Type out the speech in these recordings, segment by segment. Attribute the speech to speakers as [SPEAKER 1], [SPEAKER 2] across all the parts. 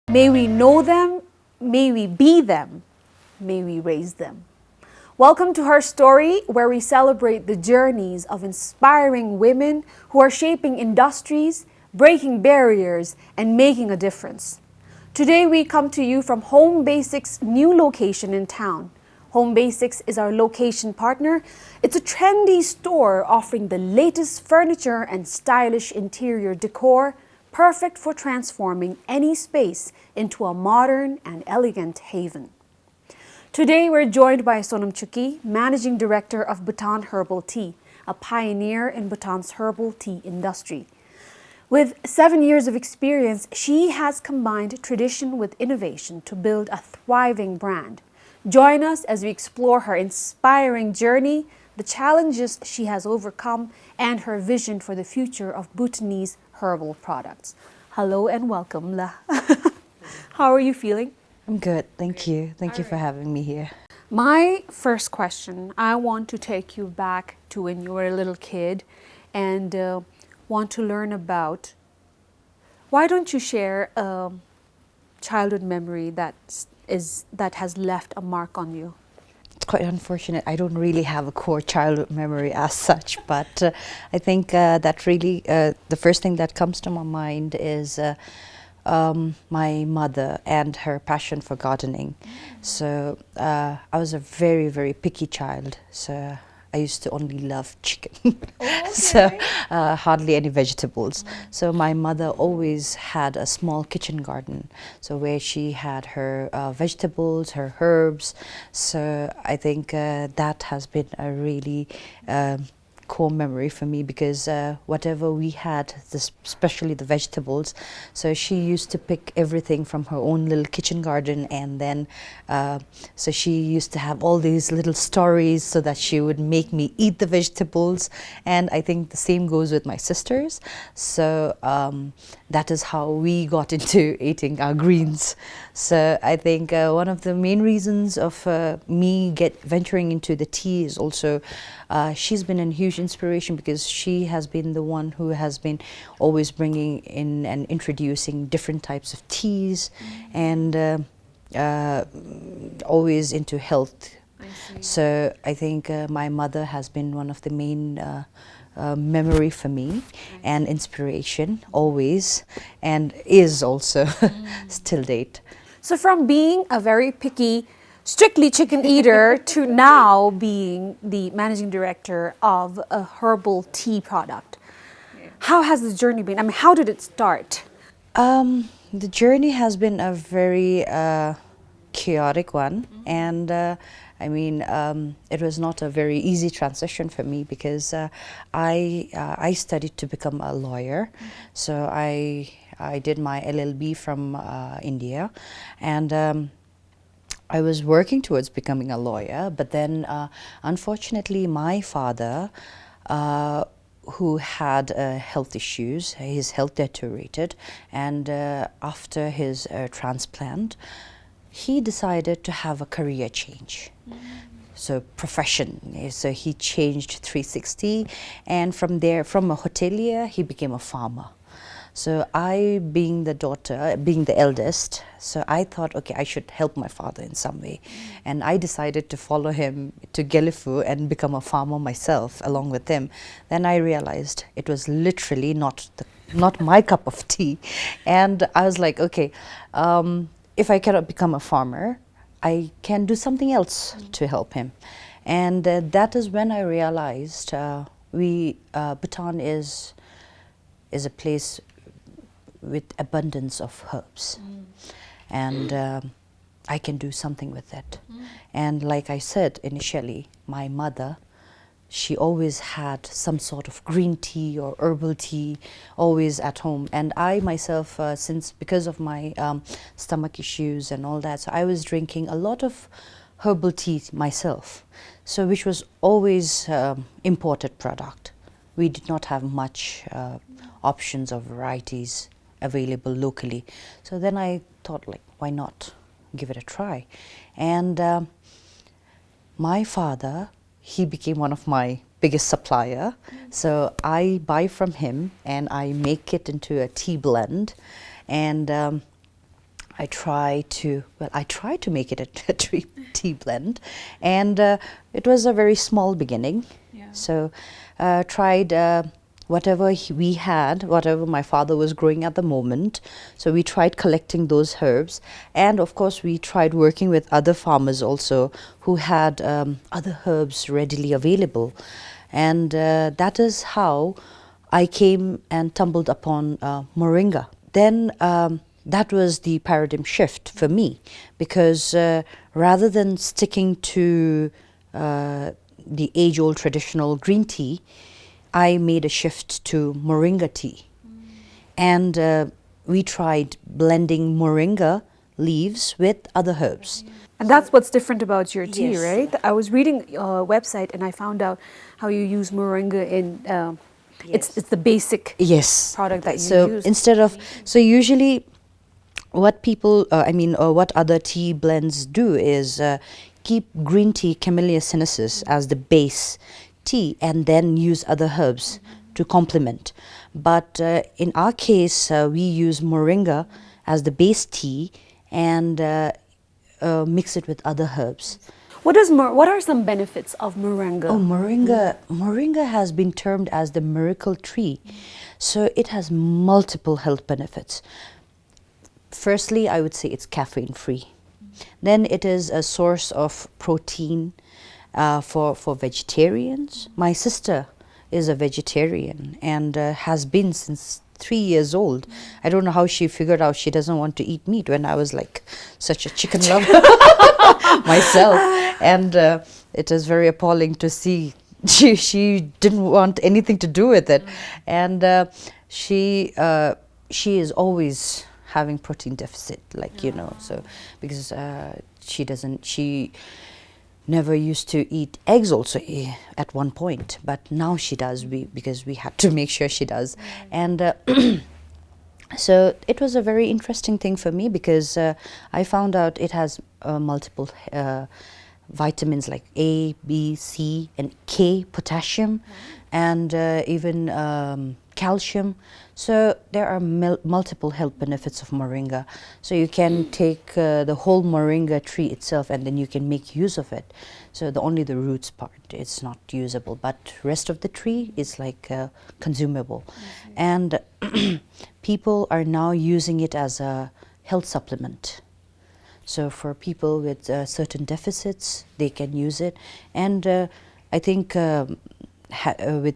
[SPEAKER 1] May we know them, may we be them, may we raise them. Welcome to Her Story, where we celebrate the journeys of inspiring women who are shaping industries, breaking barriers, and making a difference. Today we come to you from Home Basics' new location in town. Home Basics is our location partner. It's a trendy store offering the latest furniture and stylish interior decor, perfect for transforming any space into a modern and elegant haven. Today we're joined by Sonam Choki, Managing Director of Bhutan Herbal Tea, a pioneer in Bhutan's herbal tea industry. With 7 years of experience, she has combined tradition with innovation to build a thriving brand. Join us as we explore her inspiring journey, the challenges she has overcome, and her vision for the future of Bhutanese herbal products. Hello and welcome, La. How are you feeling?
[SPEAKER 2] I'm good, thank you. Thank you for having me here.
[SPEAKER 1] My first question, I want to take you back to when you were a little kid and want to learn about, why don't you share a childhood memory that has left a mark on you?
[SPEAKER 2] It's quite unfortunate. I don't really have a core childhood memory as such, but I think that really, the first thing that comes to my mind is my mother and her passion for gardening. So I was a very, very picky child. So I used to only love chicken, so hardly any vegetables. So my mother always had a small kitchen garden, so where she had her vegetables, her herbs. So I think that has been a really core memory for me, because whatever we had, especially the vegetables, so she used to pick everything from her own little kitchen garden, and then so she used to have all these little stories so that she would make me eat the vegetables. And I think the same goes with my sisters. So that is how we got into eating our greens. So I think one of the main reasons of me venturing into the tea is also she's been a huge inspiration, because she has been the one who has been always bringing in and introducing different types of teas, and always into health. So I think my mother has been one of the main memory for me and inspiration always, and is also still date.
[SPEAKER 1] So from being a very picky, strictly chicken eater to now being the managing director of a herbal tea product. How has the journey been? I mean, how did it start?
[SPEAKER 2] The journey has been a very chaotic one, and I mean, it was not a very easy transition for me, because I studied to become a lawyer. So I did my LLB from India, and I was working towards becoming a lawyer, but then unfortunately my father, who had health issues, his health deteriorated, and after his transplant, he decided to have a career change. So profession, so he changed 360, and from there, from a hotelier, he became a farmer. So I, being the daughter, being the eldest, so I thought, okay, I should help my father in some way. And I decided to follow him to Gelifu and become a farmer myself along with him. Then I realized it was literally not my cup of tea. And I was like, okay, if I cannot become a farmer, I can do something else to help him. And that is when I realized Bhutan is a place with abundance of herbs, and I can do something with it. And like I said initially, my mother, she always had some sort of green tea or herbal tea always at home, and I myself, because of my stomach issues and all that, so I was drinking a lot of herbal tea myself, so which was always imported product. We did not have much options of varieties available locally. So then I thought, like, why not give it a try? And my father, he became one of my biggest supplier. So I buy from him and I make it into a tea blend, and I tried to make it a tea blend, and it was a very small beginning.
[SPEAKER 1] Yeah.
[SPEAKER 2] So tried whatever we had, whatever my father was growing at the moment. So we tried collecting those herbs, and of course we tried working with other farmers also who had other herbs readily available, and that is how I came and tumbled upon moringa. Then that was the paradigm shift for me, because rather than sticking to the age-old traditional green tea, I made a shift to moringa tea. And we tried blending moringa leaves with other herbs.
[SPEAKER 1] And that's what's different about your tea,
[SPEAKER 2] Yes.
[SPEAKER 1] right? I was reading a website and I found out how you use moringa in it's the basic
[SPEAKER 2] Yes.
[SPEAKER 1] product that you
[SPEAKER 2] So
[SPEAKER 1] use.
[SPEAKER 2] instead of, so usually what people, what other tea blends do is keep green tea Camellia sinensis as the base tea and then use other herbs to complement. But in our case, we use moringa as the base tea and mix it with other herbs.
[SPEAKER 1] What are some benefits of moringa?
[SPEAKER 2] Oh, moringa has been termed as the miracle tree. So it has multiple health benefits. Firstly, I would say it's caffeine free. Then it is a source of protein for vegetarians. My sister is a vegetarian and has been since 3 years old. I don't know how she figured out she doesn't want to eat meat when I was like such a chicken lover myself. And it is very appalling to see she didn't want anything to do with it. And she is always having protein deficit, like, you know, so because she never used to eat eggs also at one point, but now she does, because we had to make sure she does. And so it was a very interesting thing for me, because I found out it has multiple vitamins like A, B, C and K, potassium, and even calcium. So there are multiple health benefits of moringa. So you can take the whole moringa tree itself and then you can make use of it. So only the roots part is not usable, but rest of the tree is like consumable. And people are now using it as a health supplement. So for people with certain deficits, they can use it. And I think with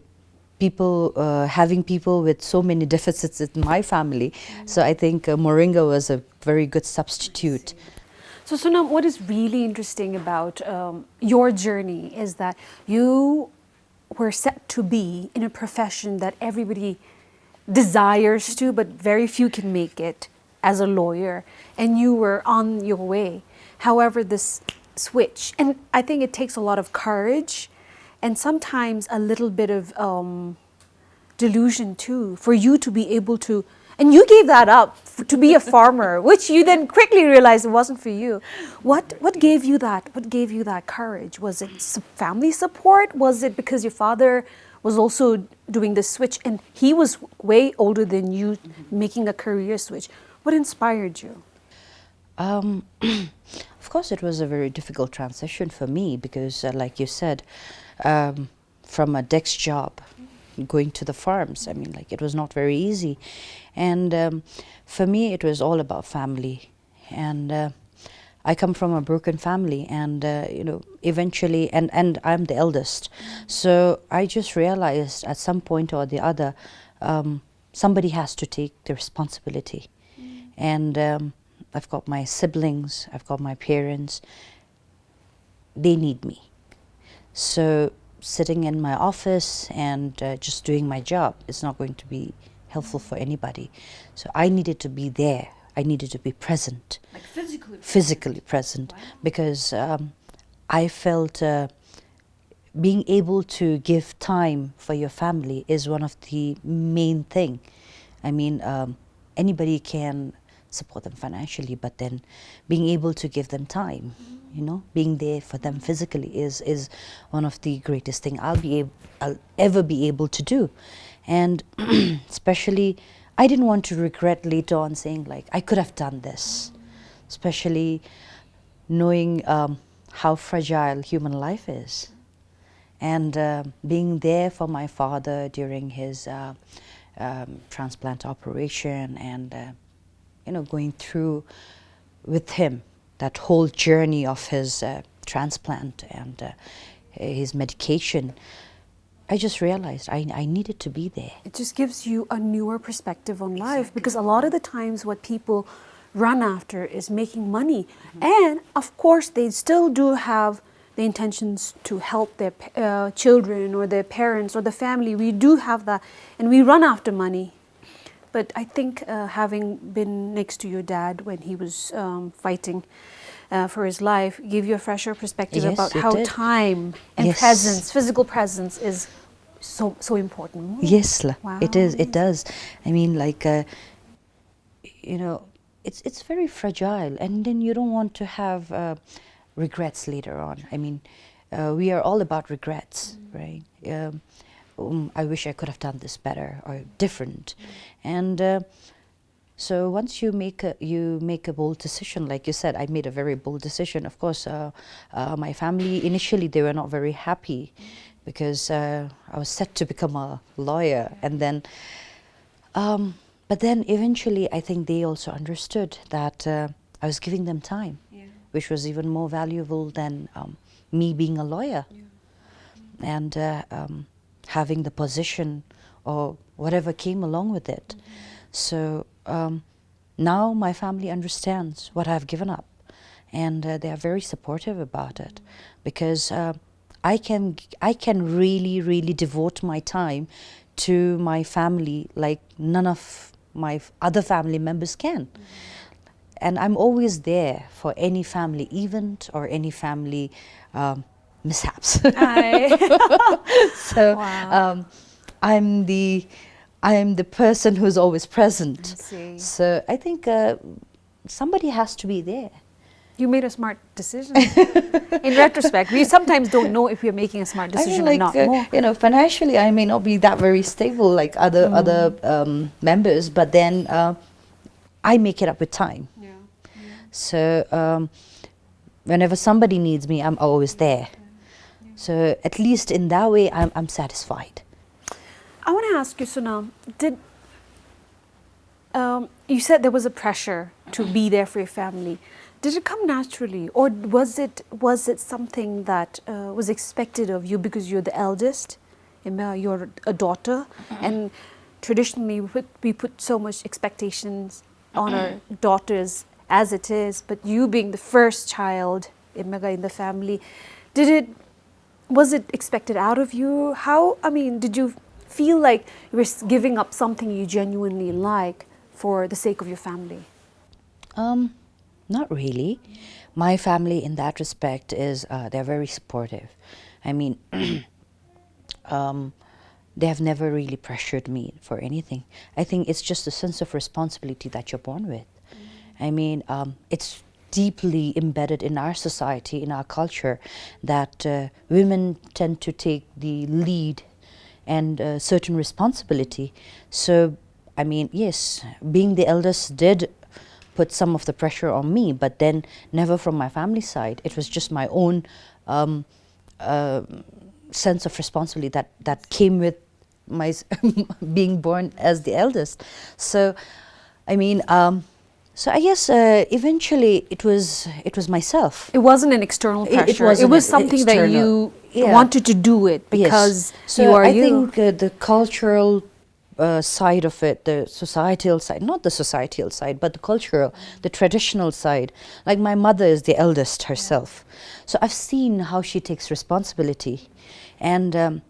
[SPEAKER 2] people, having people with so many deficits in my family, so I think moringa was a very good substitute.
[SPEAKER 1] So Sonam, what is really interesting about your journey is that you were set to be in a profession that everybody desires to, but very few can make it, as a lawyer, and you were on your way. However, this switch, and I think it takes a lot of courage and sometimes a little bit of delusion too, for you to be able to, and you gave that up to be a farmer, which you then quickly realized it wasn't for you. What gave you that? What gave you that courage? Was it family support? Was it because your father was also doing the switch and he was way older than you, making a career switch? What inspired you?
[SPEAKER 2] Of course, it was a very difficult transition for me because, like you said, from a desk job, going to the farms, I mean, like, it was not very easy. And for me, it was all about family. And I come from a broken family, and, you know, eventually, and I'm the eldest. So I just realized at some point or the other, somebody has to take the responsibility. And I've got my siblings, I've got my parents, they need me. So sitting in my office and just doing my job is not going to be helpful for anybody. So I needed to be there. I needed to be present.
[SPEAKER 1] Like physically?
[SPEAKER 2] Physically present. Wow. Because I felt being able to give time for your family is one of the main thing. I mean, anybody can support them financially, but then being able to give them time, you know, being there for them physically is one of the greatest thing I'll ever be able to do. And especially, I didn't want to regret later on saying, like, I could have done this. especially knowing how fragile human life is. And being there for my father during his transplant operation, and going through with him that whole journey of his transplant and his medication, I just realized I needed to be there.
[SPEAKER 1] It just gives you a newer perspective on life, because a lot of the times what people run after is making money. And of course, they still do have the intentions to help their children or their parents or the family. We do have that, and we run after money. But I think having been next to your dad when he was fighting for his life gave you a fresher perspective
[SPEAKER 2] Yes,
[SPEAKER 1] about
[SPEAKER 2] it
[SPEAKER 1] how
[SPEAKER 2] did.
[SPEAKER 1] time and
[SPEAKER 2] Yes.
[SPEAKER 1] presence, physical presence, is so important.
[SPEAKER 2] Yes,
[SPEAKER 1] Wow,
[SPEAKER 2] it is.
[SPEAKER 1] amazing.
[SPEAKER 2] It does. I mean, like, it's very fragile, and then you don't want to have regrets later on. I mean, we are all about regrets, right? I wish I could have done this better or different, and so once you make a bold decision, like you said, I made a very bold decision. Of course, my family initially, they were not very happy, because I was set to become a lawyer, and then. But then eventually, I think they also understood that I was giving them time, which was even more valuable than me being a lawyer and having the position or whatever came along with it. So now my family understands what I've given up, and they are very supportive about it, because I can really devote my time to my family like none of my other family members can. And I'm always there for any family event or any family mishaps. So
[SPEAKER 1] Wow.
[SPEAKER 2] I'm the person who's always present.
[SPEAKER 1] I see.
[SPEAKER 2] So I think somebody has to be there.
[SPEAKER 1] You made a smart decision. In retrospect, we sometimes don't know if we're making a smart
[SPEAKER 2] I mean,
[SPEAKER 1] decision or
[SPEAKER 2] like
[SPEAKER 1] not. More.
[SPEAKER 2] financially, I may not be that very stable like other members, but then I make it up with time. So whenever somebody needs me, I'm always there. So at least in that way, I'm satisfied.
[SPEAKER 1] I want to ask you, Sonam, did you said there was a pressure to be there for your family? Did it come naturally, or was it something that was expected of you because you're the eldest, you're a daughter, and traditionally we put so much expectations on our daughters as it is, but you being the first child in the family, was it expected out of you? Did you feel like you were giving up something you genuinely like for the sake of your family?
[SPEAKER 2] Not really. My family in that respect is they're very supportive. I mean, they have never really pressured me for anything. I think it's just a sense of responsibility that you're born with. I mean, it's deeply embedded in our society, in our culture, that women tend to take the lead and certain responsibility. So, I mean, yes, being the eldest did put some of the pressure on me, but then never from my family side. It was just my own sense of responsibility that came with my being born as the eldest. So, I mean, so I guess eventually it was myself.
[SPEAKER 1] It wasn't an external pressure. It
[SPEAKER 2] wasn't
[SPEAKER 1] was
[SPEAKER 2] an
[SPEAKER 1] something that
[SPEAKER 2] external.
[SPEAKER 1] you
[SPEAKER 2] Yeah.
[SPEAKER 1] wanted to do it because
[SPEAKER 2] Yes. So
[SPEAKER 1] you are
[SPEAKER 2] I
[SPEAKER 1] you.
[SPEAKER 2] think the cultural side of it, the societal side, not the societal side, but the cultural, the traditional side. Like my mother is the eldest herself. So I've seen how she takes responsibility. And,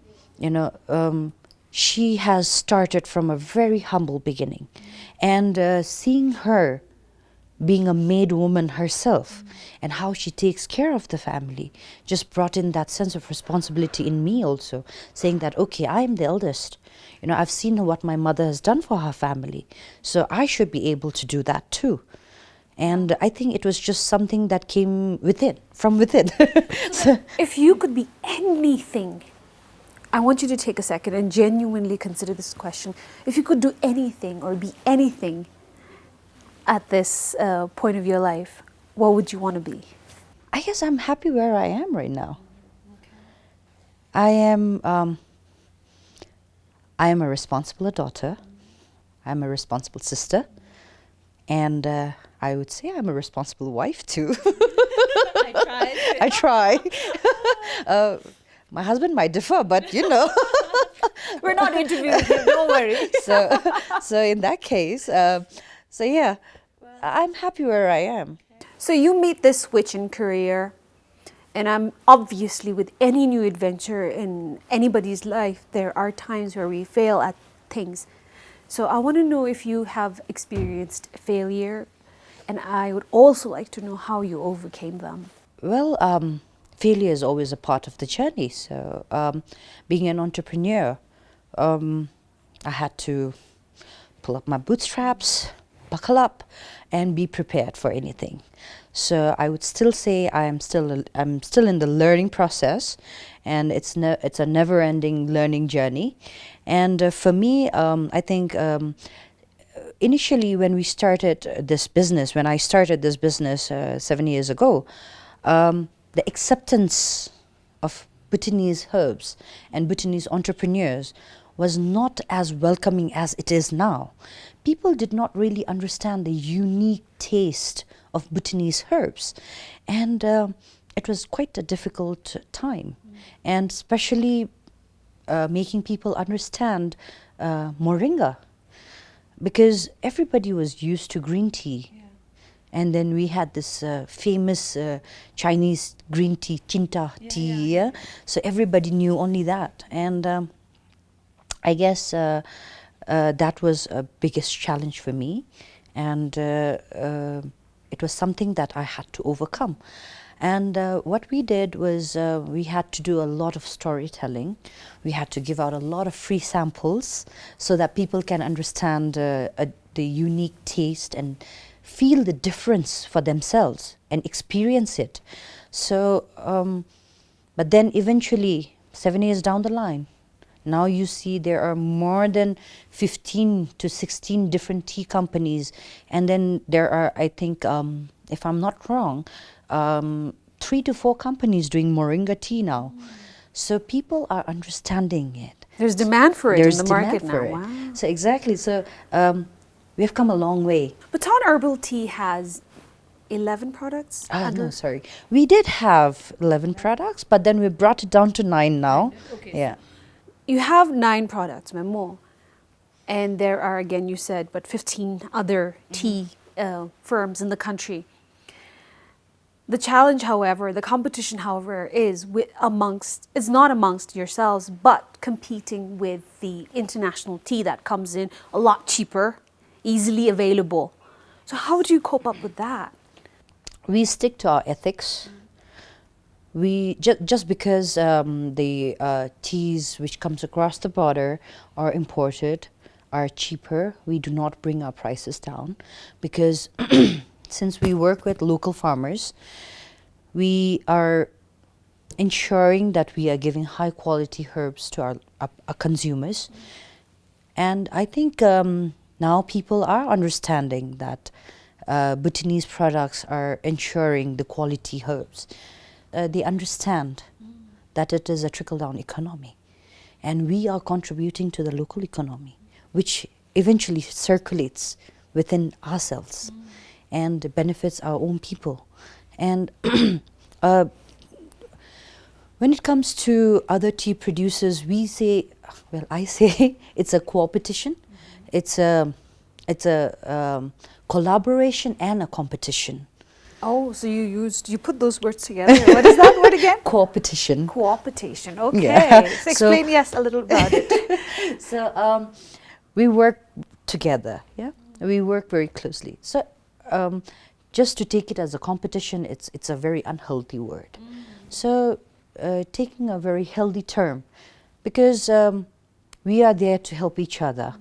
[SPEAKER 2] she has started from a very humble beginning. And seeing her being a maid woman herself and how she takes care of the family just brought in that sense of responsibility in me also, saying that, okay, I am the eldest. I've seen what my mother has done for her family, so I should be able to do that too. And I think it was just something that came from within. So,
[SPEAKER 1] If you could be anything, I want you to take a second and genuinely consider this question. If you could do anything or be anything at this point of your life, what would you want to be?
[SPEAKER 2] I guess I'm happy where I am right now. I am. I am a responsible daughter. I'm a responsible sister, and I would say I'm a responsible wife too.
[SPEAKER 1] I tried.
[SPEAKER 2] I try. My husband might differ, but you know.
[SPEAKER 1] We're not interviewing him, don't worry.
[SPEAKER 2] So in that case, so yeah, I'm happy where I am.
[SPEAKER 1] So you made this switch in career, and I'm obviously with any new adventure in anybody's life, there are times where we fail at things. So I want to know if you have experienced failure, and I would also like to know how you overcame them.
[SPEAKER 2] Well, failure is always a part of the journey. So, being an entrepreneur, I had to pull up my bootstraps, buckle up, and be prepared for anything. So, I would still say I'm still in the learning process, and it's a never-ending learning journey. And for me, I think. Initially, when we started this business, when I started this business 7 years ago, the acceptance of Bhutanese herbs and Bhutanese entrepreneurs was not as welcoming as it is now. People did not really understand the unique taste of Bhutanese herbs, and it was quite a difficult time, and especially making people understand moringa, because everybody was used to green tea. And then we had this famous Chinese green tea, Chinta tea. Yeah. So everybody knew only that. And I guess that was a biggest challenge for me. And it was something that I had to overcome. And what we did was we had to do a lot of storytelling. We had to give out a lot of free samples so that people can understand the unique taste and feel the difference for themselves and experience it. So, but then eventually, 7 years down the line, now you see there are more than 15 to 16 different tea companies. And then there are, I think, if I'm not wrong, 3 to 4 companies doing moringa tea now. So people are understanding it.
[SPEAKER 1] There's demand for it
[SPEAKER 2] There's
[SPEAKER 1] in the market
[SPEAKER 2] demand for
[SPEAKER 1] now.
[SPEAKER 2] it.
[SPEAKER 1] Wow.
[SPEAKER 2] So exactly. So we have come a long way.
[SPEAKER 1] Baton Herbal Tea has 11 products?
[SPEAKER 2] No, sorry. We did have 11 products, but then we brought it down to 9 now.
[SPEAKER 1] Okay.
[SPEAKER 2] Yeah.
[SPEAKER 1] You have 9 products, Memo. And there are, again, you said, but 15 other tea firms in the country. The challenge, however, the competition, however, is it's not amongst yourselves, but competing with the international tea that comes in a lot cheaper, easily available. So how do you cope up with that?
[SPEAKER 2] We stick to our ethics. We just because the teas which comes across the border are imported, are cheaper, we do not bring our prices down, because since we work with local farmers, we are ensuring that we are giving high quality herbs to our consumers. And I think now people are understanding that Bhutanese products are ensuring the quality herbs. They understand that it is a trickle-down economy, and we are contributing to the local economy, which eventually circulates within ourselves and benefits our own people. And when it comes to other tea producers, we say, well, I say it's a competition. It's a collaboration and a competition.
[SPEAKER 1] Oh, so you put those words together. What is that word again?
[SPEAKER 2] Co-opetition.
[SPEAKER 1] Co-opetition. Okay.
[SPEAKER 2] Yeah.
[SPEAKER 1] So explain a little about it.
[SPEAKER 2] So we work together. Yeah, we work very closely. So just to take it as a competition, it's a very unhealthy word. So taking a very healthy term, because we are there to help each other.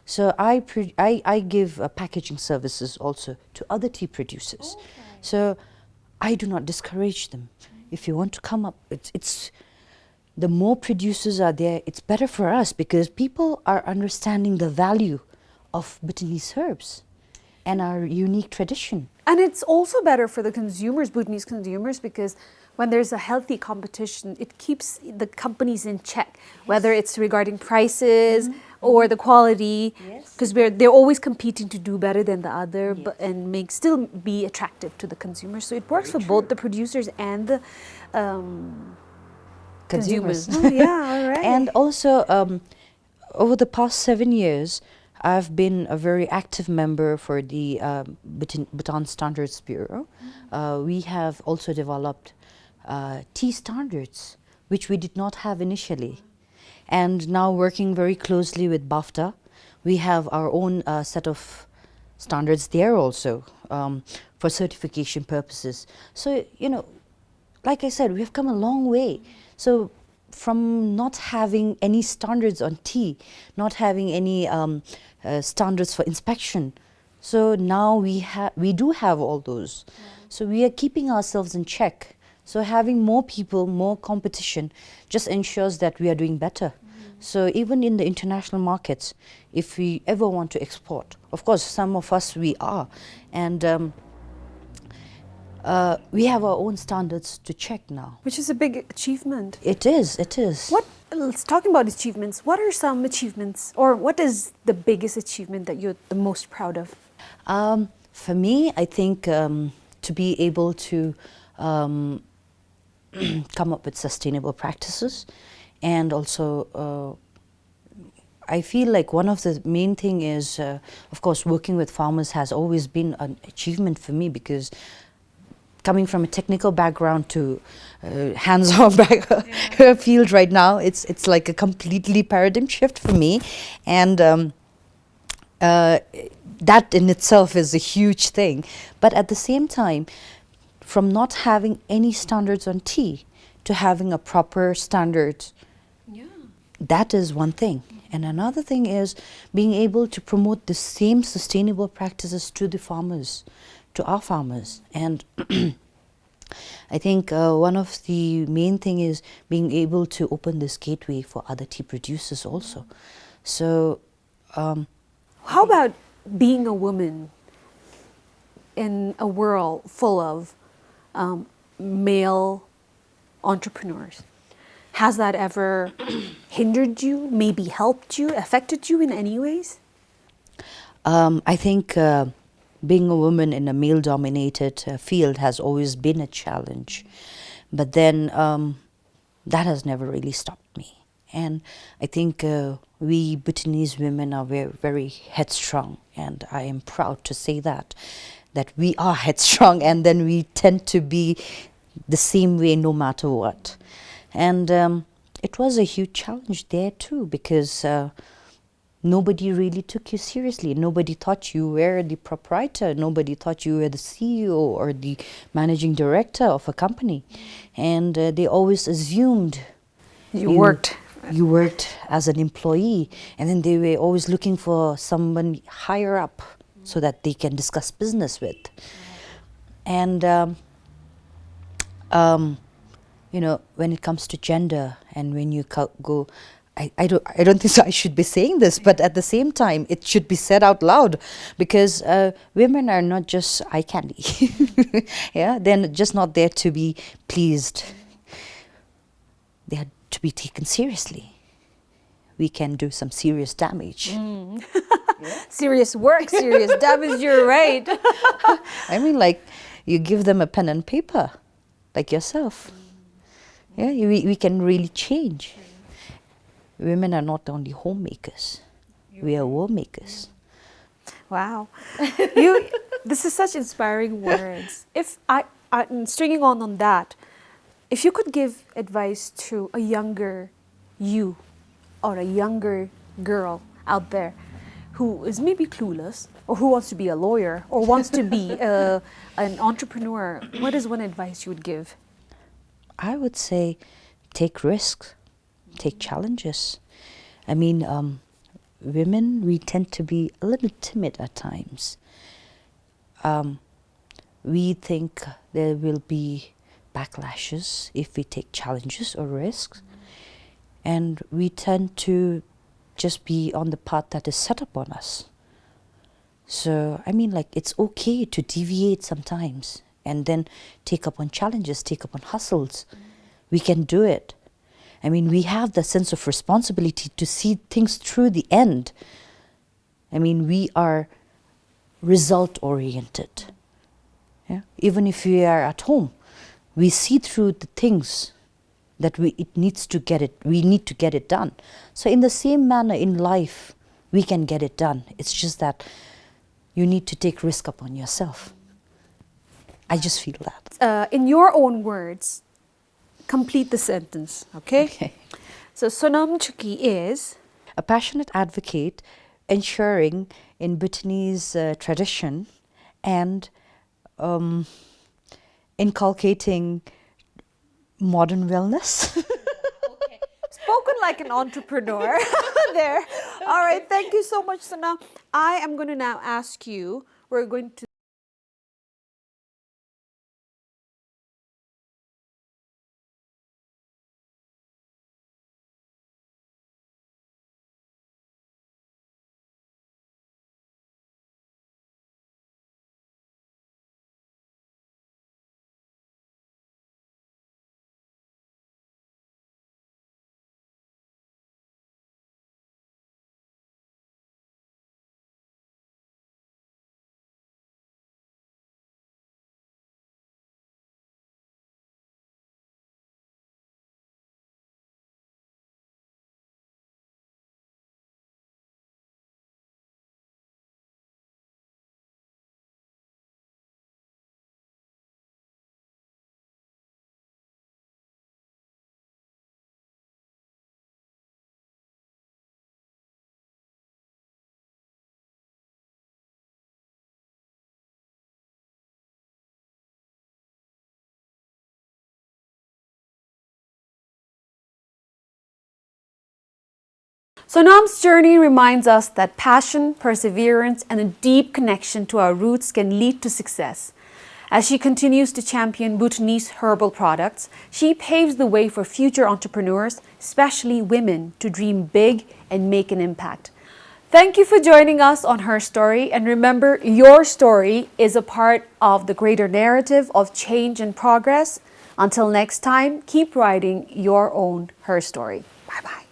[SPEAKER 2] So I give packaging services also to other tea producers. Okay. So I do not discourage them. If you want to come up, it's the more producers are there, it's better for us, because people are understanding the value of Bhutanese herbs and our unique tradition.
[SPEAKER 1] And it's also better for the consumers, Bhutanese consumers, because when there's a healthy competition, it keeps the companies in check, whether it's regarding prices or the quality,
[SPEAKER 2] Yes.
[SPEAKER 1] because they're always competing to do better than the other,
[SPEAKER 2] Yes.
[SPEAKER 1] but and make still be attractive to the consumers. So it works
[SPEAKER 2] Very
[SPEAKER 1] for both
[SPEAKER 2] true.
[SPEAKER 1] the producers and the consumers.
[SPEAKER 2] Consumers.
[SPEAKER 1] Oh, yeah, all right.
[SPEAKER 2] And also, over the past 7 years, I've been a very active member for the Bhutan Standards Bureau. We have also developed tea standards, which we did not have initially. And now working very closely with BAFTA, we have our own set of standards there also for certification purposes. So, like I said, we have come a long way. So from not having any standards on tea, not having any standards for inspection, so now we do have all those. So we are keeping ourselves in check. So having more people, more competition, just ensures that we are doing better. So even in the international markets, if we ever want to export, of course, some of us we are, and we have our own standards to check now.
[SPEAKER 1] Which is a big achievement.
[SPEAKER 2] It is, it is.
[SPEAKER 1] Let's talking about achievements. What are some achievements, or what is the biggest achievement that you're the most proud of?
[SPEAKER 2] For me, I think to be able to come up with sustainable practices, and also I feel like one of the main thing is, of course, working with farmers has always been an achievement for me, because coming from a technical background to hands-on field right now, it's like a completely paradigm shift for me, and that in itself is a huge thing. But at the same time, from not having any standards on tea to having a proper standard, that is one thing. And another thing is being able to promote the same sustainable practices to the farmers, to our farmers. And I think one of the main thing is being able to open this gateway for other tea producers also. So
[SPEAKER 1] How about being a woman in a world full of male entrepreneurs? Has that ever hindered you, maybe helped you, affected you in any ways?
[SPEAKER 2] I think being a woman in a male-dominated field has always been a challenge. But then that has never really stopped me. And I think we Bhutanese women are very, very headstrong, and I am proud to say that we are headstrong, and then we tend to be the same way no matter what. And it was a huge challenge there too, because nobody really took you seriously. Nobody thought you were the proprietor. Nobody thought you were the CEO or the managing director of a company. And they always assumed
[SPEAKER 1] You worked.
[SPEAKER 2] You worked as an employee, and then they were always looking for someone higher up so that they can discuss business with. And when it comes to gender, and when you go, I don't think so I should be saying this, but at the same time it should be said out loud, because women are not just eye candy. Yeah, they're just not there to be pleased. They are to be taken seriously. We can do some serious damage.
[SPEAKER 1] Serious work, serious damage, you're right.
[SPEAKER 2] I mean, like, you give them a pen and paper, like yourself. Yeah, we can really change. Women are not only homemakers, we are war makers.
[SPEAKER 1] Wow. This is such inspiring words. If stringing on that, if you could give advice to a younger you or a younger girl out there who is maybe clueless, or who wants to be a lawyer, or wants to be an entrepreneur, what is one advice you would give?
[SPEAKER 2] I would say take risks, take challenges. I mean, women, we tend to be a little timid at times. We think there will be backlashes if we take challenges or risks. And we tend to just be on the path that is set up on us. So, I mean, like, it's okay to deviate sometimes and then take up on challenges, take up on hustles. We can do it. I mean, we have the sense of responsibility to see things through the end. I mean, we are result oriented. Yeah? Even if we are at home, we see through the things that we need to get it done. So in the same manner in life, we can get it done. It's just that you need to take risk upon yourself. I just feel that.
[SPEAKER 1] In your own words, complete the sentence, okay?
[SPEAKER 2] Okay.
[SPEAKER 1] So Sonam Choki is
[SPEAKER 2] A passionate advocate ensuring in Bhutanese tradition and inculcating modern wellness.
[SPEAKER 1] spoken like an entrepreneur there. All right, thank you so much, Sonam. I am going to now ask you, we're going to Sonam's journey reminds us that passion, perseverance, and a deep connection to our roots can lead to success. As she continues to champion Bhutanese herbal products, she paves the way for future entrepreneurs, especially women, to dream big and make an impact. Thank you for joining us on Her Story, and remember, your story is a part of the greater narrative of change and progress. Until next time, keep writing your own Her Story. Bye-bye.